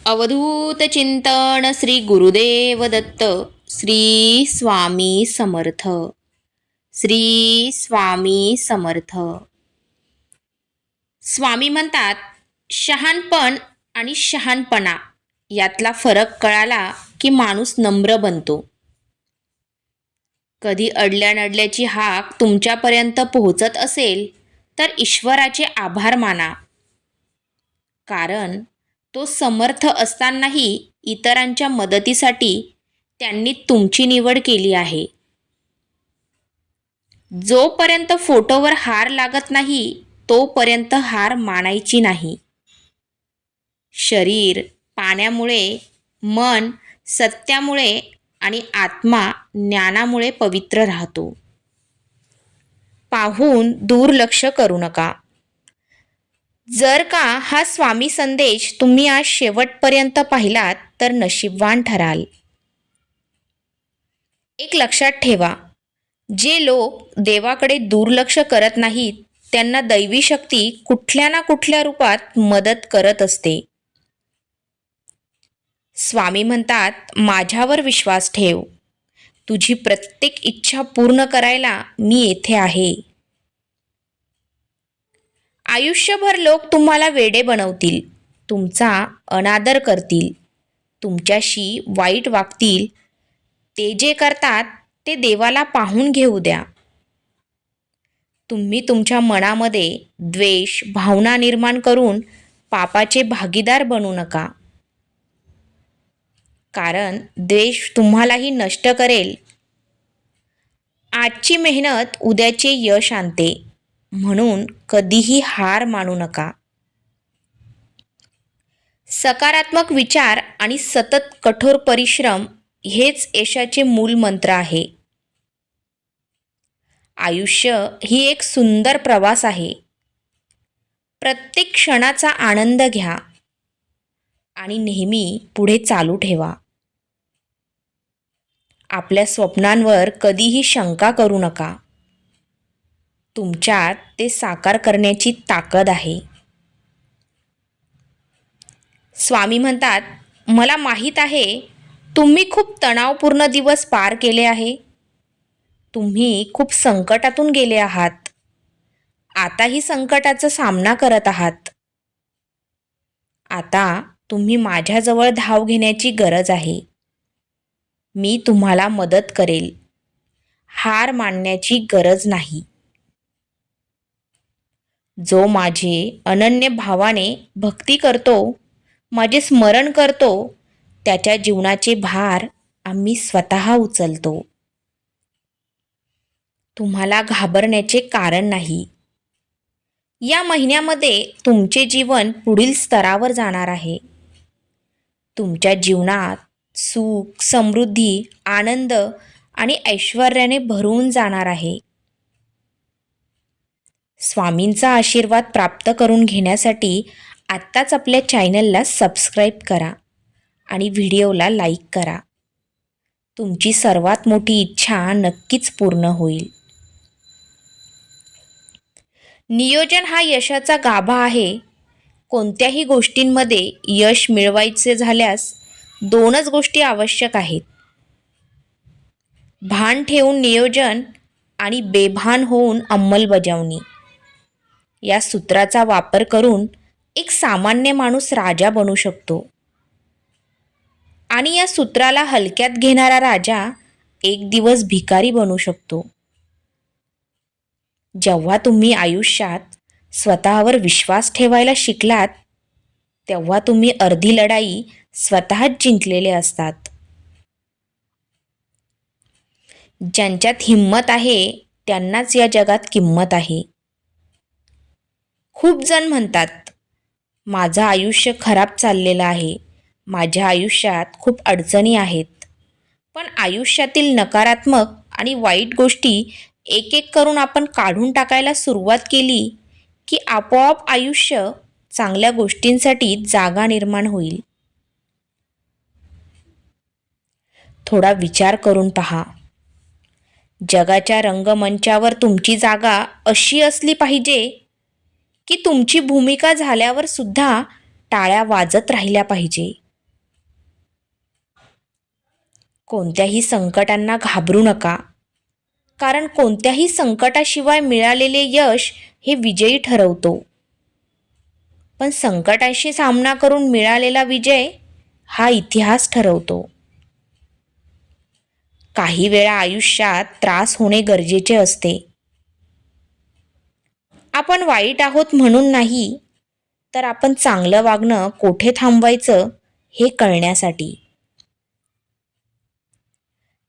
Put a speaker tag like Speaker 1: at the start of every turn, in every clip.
Speaker 1: अवधूत चिंतन श्री गुरुदेव दत्त. श्री स्वामी समर्थ. श्री स्वामी समर्थ. स्वामी म्हणतात, शहाणपण आणि शहाणपणा यातला फरक कळाला की माणूस नम्र बनतो. कधी अडल्यानडल्याची हाक तुमच्यापर्यंत पोहोचत असेल तर ईश्वराचे आभार माना, कारण तो समर्थ असतानाही इतरांच्या मदतीसाठी त्यांनी तुमची निवड केली आहे. जोपर्यंत फोटोवर हार लागत नाही तोपर्यंत हार मानायची नाही. शरीर पाण्यामुळे, मन सत्यामुळे आणि आत्मा ज्ञानामुळे पवित्र राहतो. पाहून दुर्लक्ष करू नका. जर का हा स्वामी संदेश तुम्ही आज शेवटपर्यंत पाहिलात तर नशीबवान ठराल. एक लक्षात ठेवा, जे लोक देवाकडे दुर्लक्ष करत नाहीत त्यांना दैवी शक्ती कुठल्या ना कुठल्या रूपात मदत करत असते. स्वामी म्हणतात, माझ्यावर विश्वास ठेव. तुझी प्रत्येक इच्छा पूर्ण करायला मी येथे आहे. आयुष्यभर लोक तुम्हाला वेडे बनवतील, तुमचा अनादर करतील, तुमच्याशी वाईट वागतील. ते जे करतात ते देवाला पाहून घेऊ द्या. तुम्ही तुमच्या मनामध्ये द्वेष भावना निर्माण करून पापाचे भागीदार बनू नका, कारण द्वेष तुम्हालाही नष्ट करेल. आजची मेहनत उद्याचे यश आणते, म्हणून कधीही हार मानू नका. सकारात्मक विचार आणि सतत कठोर परिश्रम हेच यशाचे मूल मंत्र आहे. आयुष्य ही एक सुंदर प्रवास आहे. प्रत्येक क्षणाचा आनंद घ्या आणि नेहमी पुढे चालू ठेवा. आपल्या स्वप्नांवर कधीही शंका करू नका. तुमच्यात ते साकार करण्याची ताकद आहे. स्वामी म्हणतात, मला माहीत आहे तुम्ही खूप तणावपूर्ण दिवस पार केले आहे. तुम्ही खूप संकटातून गेले आहात. आताही संकटाचा सामना करत आहात. आता तुम्ही माझ्याजवळ धाव घेण्याची गरज आहे. मी तुम्हाला मदत करेल. हार मानण्याची गरज नाही. जो माझे अनन्य भावाने भक्ती करतो, माझे स्मरण करतो, त्याच्या जीवनाचे भार आम्ही स्वतः उचलतो. तुम्हाला घाबरण्याचे कारण नाही. या महिन्यामध्ये तुमचे जीवन पुढील स्तरावर जाणार आहे. तुमच्या जीवनात सुख, समृद्धी, आनंद आणि ऐश्वर्याने भरून जाणार आहे. स्वामींचा आशीर्वाद प्राप्त करून घेण्यासाठी आत्ताच आपल्या चॅनलला सबस्क्राईब करा आणि व्हिडिओला लाईक करा. तुमची सर्वात मोठी इच्छा नक्कीच पूर्ण होईल. नियोजन हा यशाचा गाभा आहे. कोणत्याही गोष्टींमध्ये यश मिळवायचे झाल्यास दोनच गोष्टी आवश्यक आहेत: भान ठेवून नियोजन आणि बेभान होऊन अंमलबजावणी. या सूत्राचा वापर करून एक सामान्य माणूस राजा बनू शकतो, आणि या सूत्राला हलक्यात घेणारा राजा एक दिवस भिकारी बनू शकतो. जेव्हा तुम्ही आयुष्यात स्वतःवर विश्वास ठेवायला शिकलात तेव्हा तुम्ही अर्धी लढाई स्वतःच जिंकलेले असतात. ज्यांच्यात हिंमत आहे त्यांनाच या जगात किंमत आहे. खूप जण म्हणतात, माझं आयुष्य खराब चाललेलं आहे, माझ्या आयुष्यात खूप अडचणी आहेत. पण आयुष्यातील नकारात्मक आणि वाईट गोष्टी एक एक करून आपण काढून टाकायला सुरुवात केली की आपोआप आयुष्य चांगल्या गोष्टींसाठी जागा निर्माण होईल. थोडा विचार करून पहा. जगाच्या रंगमंचावर तुमची जागा अशी असली पाहिजे की तुमची भूमिका झाल्यावर सुद्धा टाळ्या वाजत राहिल्या पाहिजे. कोणत्याही संकटांना घाबरू नका, कारण कोणत्याही संकटाशिवाय मिळालेले यश हे विजयी ठरवतो. पण संकटाशी सामना करून मिळालेला विजय हा इतिहास ठरवतो. काही वेळा आयुष्यात त्रास होणे गरजेचे असते. आपण वाईट आहोत म्हणून नाही, तर आपण चांगलं वागणं कोठे थांबवायचं हे कळण्यासाठी.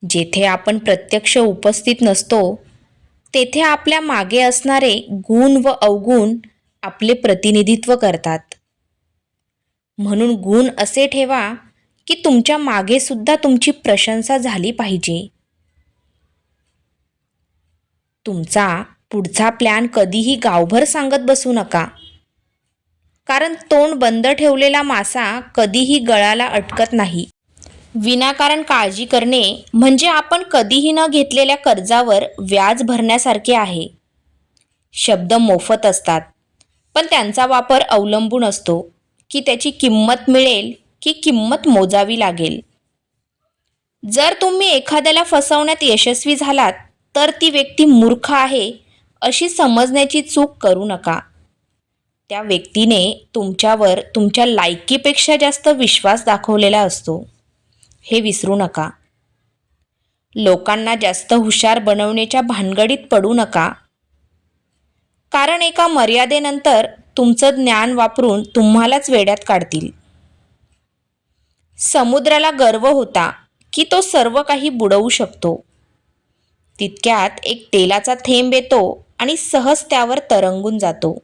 Speaker 1: जेथे आपण प्रत्यक्ष उपस्थित नसतो, तेथे आपल्या मागे असणारे गुण व अवगुण आपले प्रतिनिधित्व करतात. म्हणून गुण असे ठेवा की तुमच्या मागे सुद्धा तुमची प्रशंसा झाली पाहिजे. तुमचा पुढचा प्लॅन कधीही गावभर सांगत बसू नका, कारण तोंड बंद ठेवलेला मासा कधीही गळाला अटकत नाही. विनाकारण काळजी करणे म्हणजे आपण कधीही न घेतलेल्या कर्जावर व्याज भरण्यासारखे आहे. शब्द मोफत असतात, पण त्यांचा वापर अवलंबून असतो की त्याची किंमत मिळेल की किंमत मोजावी लागेल. जर तुम्ही एखाद्याला फसवण्यात यशस्वी झालात, तर ती व्यक्ती मूर्ख आहे अशी समजण्याची चूक करू नका. त्या व्यक्तीने तुमच्यावर तुमच्या लायकीपेक्षा जास्त विश्वास दाखवलेला असतो, हे विसरू नका. लोकांना जास्त हुशार बनवण्याच्या भानगडीत पडू नका, कारण एका मर्यादेनंतर तुमचं ज्ञान वापरून तुम्हालाच वेड्यात काढतील. समुद्राला गर्व होता की तो सर्व काही बुडवू शकतो. तितक्यात एक तेलाचा थेंब येतो आणि सहज त्यावर तरंगून जातो.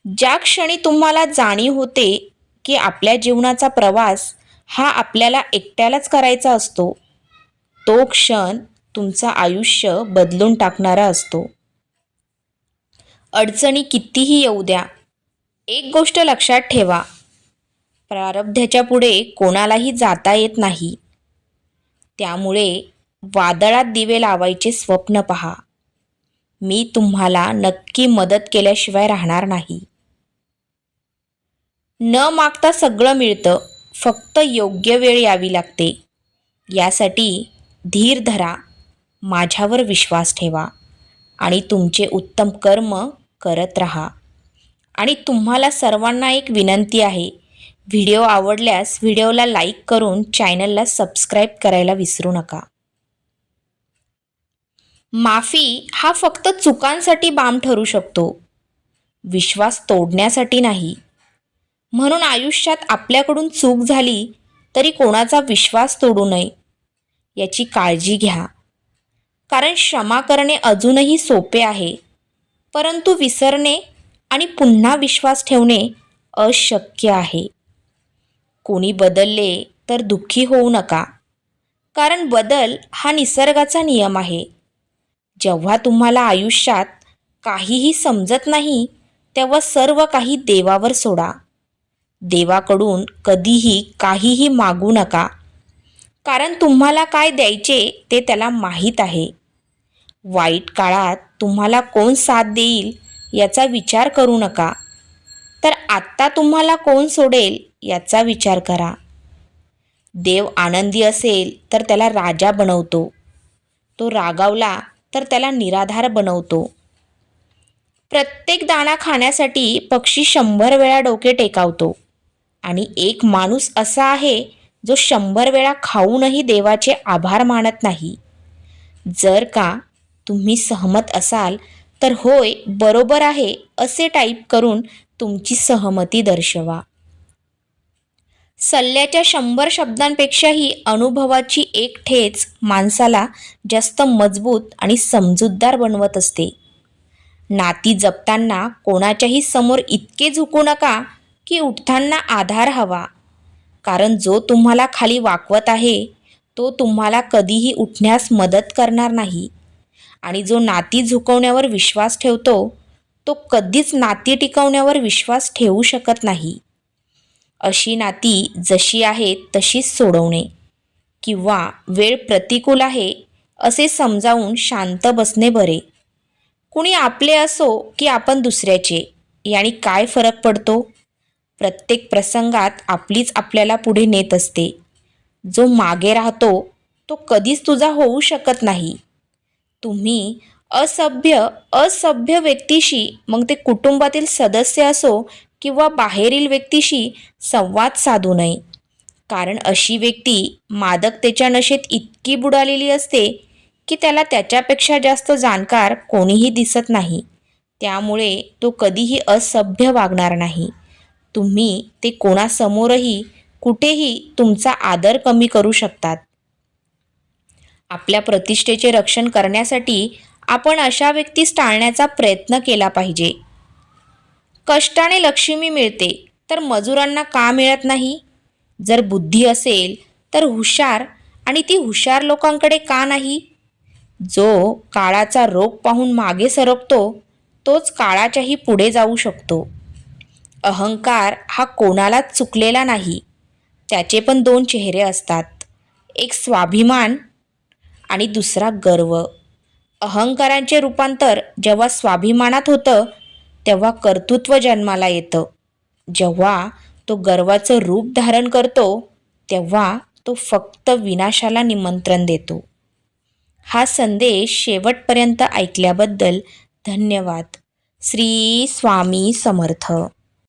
Speaker 1: ज्या क्षणी तुम्हाला जाणीव होते की आपल्या जीवनाचा प्रवास हा आपल्याला एकट्यालाच करायचा असतो, तो क्षण तुमचं आयुष्य बदलून टाकणारा असतो. अडचणी कितीही येऊ द्या, एक गोष्ट लक्षात ठेवा, प्रारब्धाच्या पुढे कोणालाही जाता येत नाही. त्यामुळे वादळात दिवे लावायचे स्वप्न पहा. मी तुम्हाला नक्की मदत केल्याशिवाय राहणार नाही. न मागता सगळं मिळतं, फक्त योग्य वेळ यावी लागते. यासाठी धीर धरा, माझ्यावर विश्वास ठेवा आणि तुमचे उत्तम कर्म करत राहा. आणि तुम्हाला सर्वांना एक विनंती आहे, व्हिडिओ आवडल्यास व्हिडिओला लाईक करून चॅनलला सबस्क्राईब करायला विसरू नका. माफी हा फक्त चुकांसाठी बाम ठरू शकतो, विश्वास तोडण्यासाठी नाही. म्हणून आयुष्यात आपल्याकडून चूक झाली तरी कोणाचा विश्वास तोडू नये याची काळजी घ्या. कारण क्षमा करणे अजूनही सोपे आहे, परंतु विसरणे आणि पुन्हा विश्वास ठेवणे अशक्य आहे. कोणी बदलले तर दुःखी होऊ नका, कारण बदल हा निसर्गाचा नियम आहे. जेव्हा तुम्हाला आयुष्यात काहीही समजत नाही, तेव्हा सर्व काही देवावर सोडा. देवाकडून कधीही काहीही मागू नका, कारण तुम्हाला काय द्यायचे ते त्याला माहीत आहे. वाईट काळात तुम्हाला कोण साथ देईल याचा विचार करू नका, तर आत्ता तुम्हाला कोण सोडेल याचा विचार करा. देव आनंदी असेल तर त्याला राजा बनवतो, तो रागावला तर त्याला निराधार बनवतो. प्रत्येक दाणा खाण्यासाठी पक्षी 100 वेळा डोके टेकावतो, आणि एक माणूस असा आहे जो 100 वेळा खाऊनही देवाचे आभार मानत नाही. जर का तुम्ही सहमत असाल तर होय, बरोबर आहे असे टाईप करून तुमची सहमती दर्शवा. सल्ल्याच्या 100 शब्दांपेक्षाही अनुभवाची एक ठेच माणसाला जास्त मजबूत आणि समजूतदार बनवत असते. नाती जपताना कोणाच्याही समोर इतके झुकू नका की उठताना आधार हवा, कारण जो तुम्हाला खाली वाकवत आहे तो तुम्हाला कधीही उठण्यास मदत करणार नाही. आणि जो नाती झुकवण्यावर विश्वास ठेवतो तो कधीच नाती टिकवण्यावर विश्वास ठेवू शकत नाही. अशी नाती जशी आहेत तशीच सोडवणे, किंवा वेळ प्रतिकूल आहे असे समजावून शांत बसणे बरे. कुणी आपले असो की आपण दुसऱ्याचे, याने काय फरक पडतो? प्रत्येक प्रसंगात आपलीच आपल्याला पुढे नेत असते. जो मागे राहतो तो कधीच तुझा होऊ शकत नाही. तुम्ही असभ्य व्यक्तीशी, मग ते कुटुंबातील सदस्य असो किंवा बाहेरील व्यक्तीशी संवाद साधू नये. कारण अशी व्यक्ती मादकतेच्या नशेत इतकी बुडालेली असते की त्याला त्याच्यापेक्षा जास्त जाणकार कोणीही दिसत नाही. त्यामुळे तो कधीही असभ्य वागणार नाही. तुम्ही ते कोणासमोरही कुठेही तुमचा आदर कमी करू शकतात. आपल्या प्रतिष्ठेचे रक्षण करण्यासाठी आपण अशा व्यक्तीस टाळण्याचा प्रयत्न केला पाहिजे. कष्टाने लक्ष्मी मिळते तर मजुरांना का मिळत नाही? जर बुद्धी असेल तर हुशार आणि ती हुशार लोकांकडे का नाही? जो काळाचा रोग पाहून मागे सरकतो तोच काळाच्याही पुढे जाऊ शकतो. अहंकार हा कोणालाच चुकलेला नाही. त्याचे पण दोन चेहरे असतात, एक स्वाभिमान आणि दुसरा गर्व. अहंकाराचे रूपांतर जेव्हा स्वाभिमानात होतं तेव्हा कर्तृत्व जन्माला येतं. जेव्हा तो गर्वाचं रूप धारण करतो तेव्हा तो फक्त विनाशाला निमंत्रण देतो. हा संदेश शेवटपर्यंत ऐकल्याबद्दल धन्यवाद. श्री स्वामी समर्थ.